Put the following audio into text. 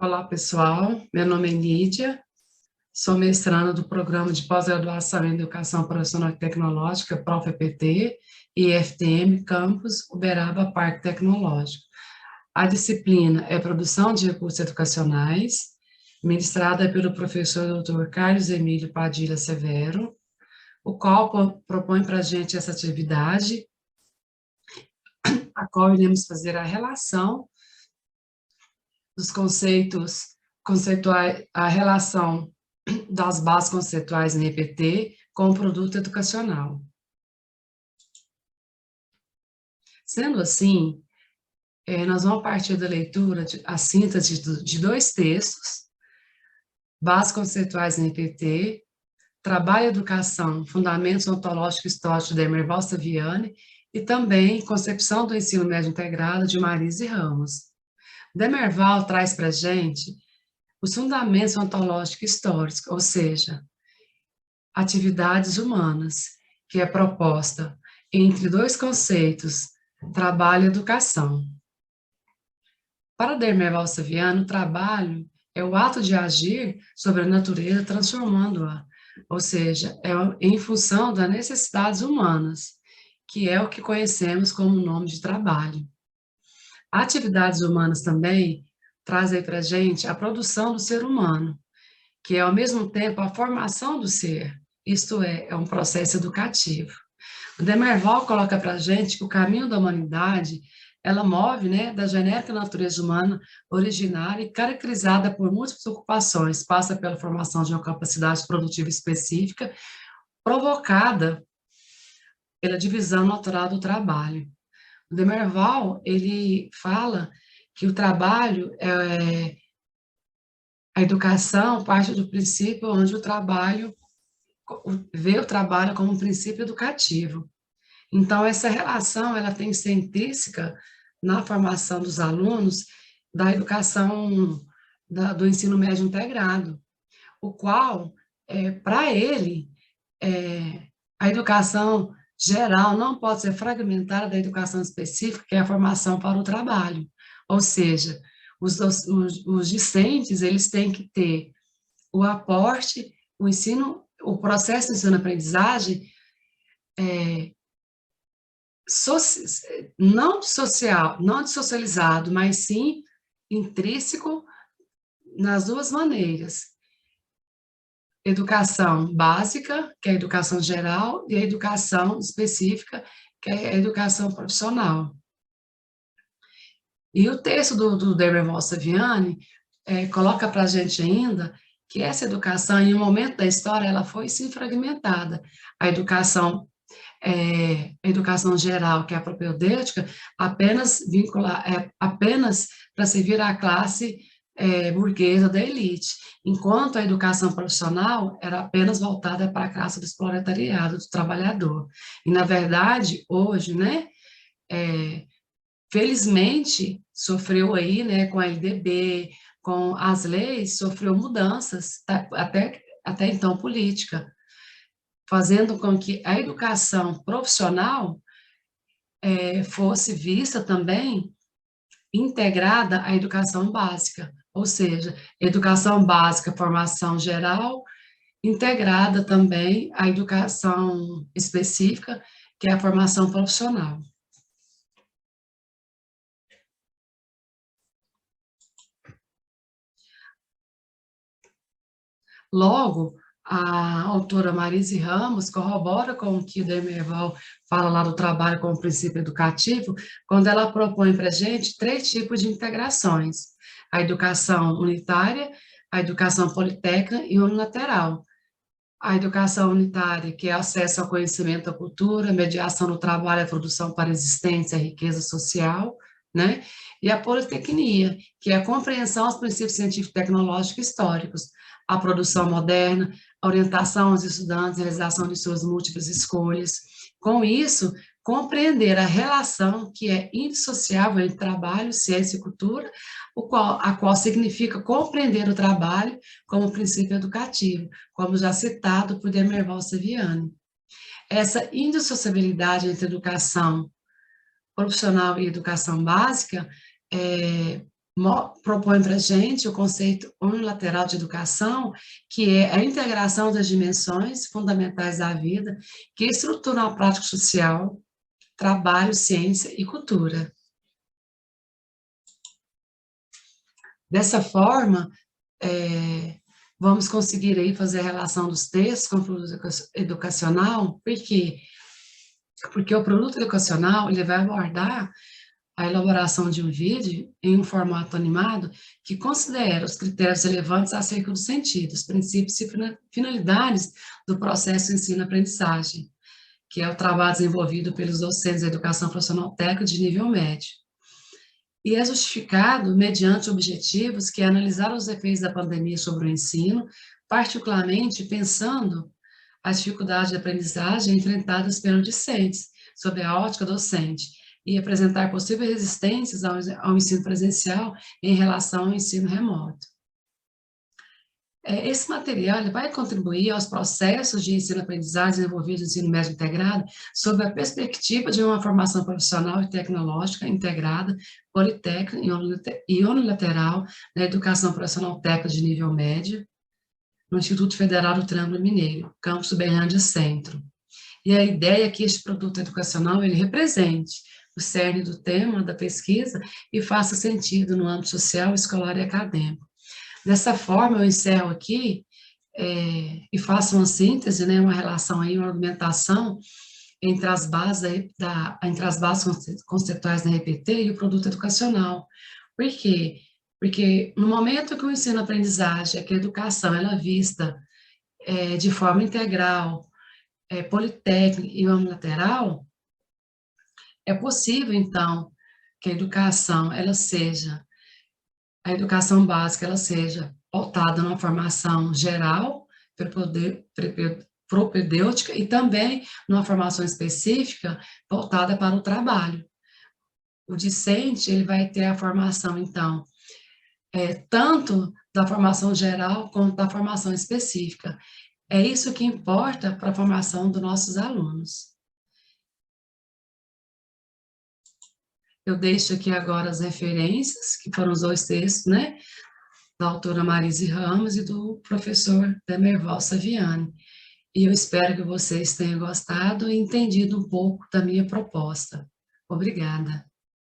Olá, pessoal. Meu nome é Lídia, sou mestranda do Programa de Pós-Graduação em Educação Profissional e Tecnológica, ProfEPT, e FTM Campus Uberaba Parque Tecnológico. A disciplina é Produção de Recursos Educacionais, ministrada pelo professor Dr. Carlos Emílio Padilha Severo, o qual propõe para a gente essa atividade, a qual iremos fazer a relação dos conceitos conceituais, a relação das bases conceituais em EPT com o produto educacional. Sendo assim, nós vamos partir da leitura, a síntese de dois textos, Bases Conceituais em EPT, Trabalho e Educação, Fundamentos Ontológicos Históricos de Demerval Saviani, e também Concepção do Ensino Médio Integrado, de Marise Ramos. Demerval traz para a gente os fundamentos ontológicos históricos, ou seja, atividades humanas, que é proposta entre dois conceitos, trabalho e educação. Para Demerval Saviano, o trabalho é o ato de agir sobre a natureza, transformando-a, ou seja, é em função das necessidades humanas, que é o que conhecemos como nome de trabalho. Atividades humanas também trazem para a gente a produção do ser humano, que é, ao mesmo tempo, a formação do ser, isto é um processo educativo. O Demerval coloca para a gente que o caminho da humanidade, ela move, da genérica natureza humana originária e caracterizada por múltiplas ocupações, passa pela formação de uma capacidade produtiva específica, provocada pela divisão natural do trabalho. O Demerval, ele fala que o trabalho, a educação parte do princípio onde o trabalho, vê o trabalho como um princípio educativo. Então, essa relação, ela tem que ser intrínseca na formação dos alunos da educação do ensino médio integrado, o qual, para ele, a educação geral não pode ser fragmentada da educação específica, que é a formação para o trabalho. Ou seja, os discentes, eles têm que ter o aporte, o ensino, o processo de ensino-aprendizagem não social, não socializado, mas sim intrínseco nas duas maneiras. Educação básica, que é a educação geral, e a educação específica, que é a educação profissional. E o texto do Demerval Saviani coloca para a gente ainda que essa educação, em um momento da história, ela foi sim fragmentada. A educação geral, que é a propedêutica, apenas para servir à classe burguesa da elite, enquanto a educação profissional era apenas voltada para a classe do proletariado, do trabalhador. E, na verdade, hoje, felizmente, sofreu aí, com a LDB, com as leis, sofreu mudanças, até então política, fazendo com que a educação profissional fosse vista também integrada à educação básica, ou seja, educação básica, formação geral, integrada também à educação específica, que é a formação profissional. Logo, a autora Marise Ramos corrobora com o que o Demerval fala lá do trabalho como princípio educativo, quando ela propõe para a gente 3 tipos de integrações: a educação unitária, a educação politécnica e unilateral. A educação unitária, que é acesso ao conhecimento, à cultura, mediação no trabalho, a produção para a existência, a riqueza social, E a politecnia, que é a compreensão aos princípios científicos, tecnológicos e históricos, a produção moderna, a orientação aos estudantes, a realização de suas múltiplas escolhas. Com isso, compreender a relação que é indissociável entre trabalho, ciência e cultura, a qual significa compreender o trabalho como princípio educativo, como já citado por Demerval Saviani. Essa indissociabilidade entre educação profissional e educação básica propõe para a gente o conceito unilateral de educação, que é a integração das dimensões fundamentais da vida, que estruturam a prática social, trabalho, ciência e cultura. Dessa forma, vamos conseguir aí fazer a relação dos textos com o produto educacional, porque o produto educacional ele vai abordar a elaboração de um vídeo em um formato animado que considera os critérios relevantes acerca dos sentidos, princípios e finalidades do processo ensino-aprendizagem, que é o trabalho desenvolvido pelos docentes da educação profissional técnica de nível médio. E é justificado mediante objetivos que é analisar os efeitos da pandemia sobre o ensino, particularmente pensando as dificuldades de aprendizagem enfrentadas pelos discentes, sob a ótica docente, e apresentar possíveis resistências ao ensino presencial em relação ao ensino remoto. Esse material vai contribuir aos processos de ensino-aprendizagem desenvolvidos no ensino médio integrado sob a perspectiva de uma formação profissional e tecnológica integrada, politécnica e unilateral na educação profissional técnica de nível médio, no Instituto Federal do Triângulo Mineiro, campus Uberlândia Centro. E a ideia é que este produto educacional ele represente o cerne do tema da pesquisa e faça sentido no âmbito social, escolar e acadêmico. Dessa forma, eu encerro aqui e faço uma síntese, né, uma relação aí, uma argumentação entre as bases conceituais da RPT e o produto educacional. Por quê? Porque no momento que o ensino-aprendizagem, que a educação ela é vista de forma integral, politécnica e unilateral, é possível, então, que a educação básica, ela seja pautada numa formação geral, propedêutica, e também numa formação específica voltada para o trabalho. O discente, ele vai ter a formação, então, tanto da formação geral quanto da formação específica. É isso que importa para a formação dos nossos alunos. Eu deixo aqui agora as referências, que foram os dois textos, né, da autora Marise Ramos e do professor Demerval Saviani. E eu espero que vocês tenham gostado e entendido um pouco da minha proposta. Obrigada.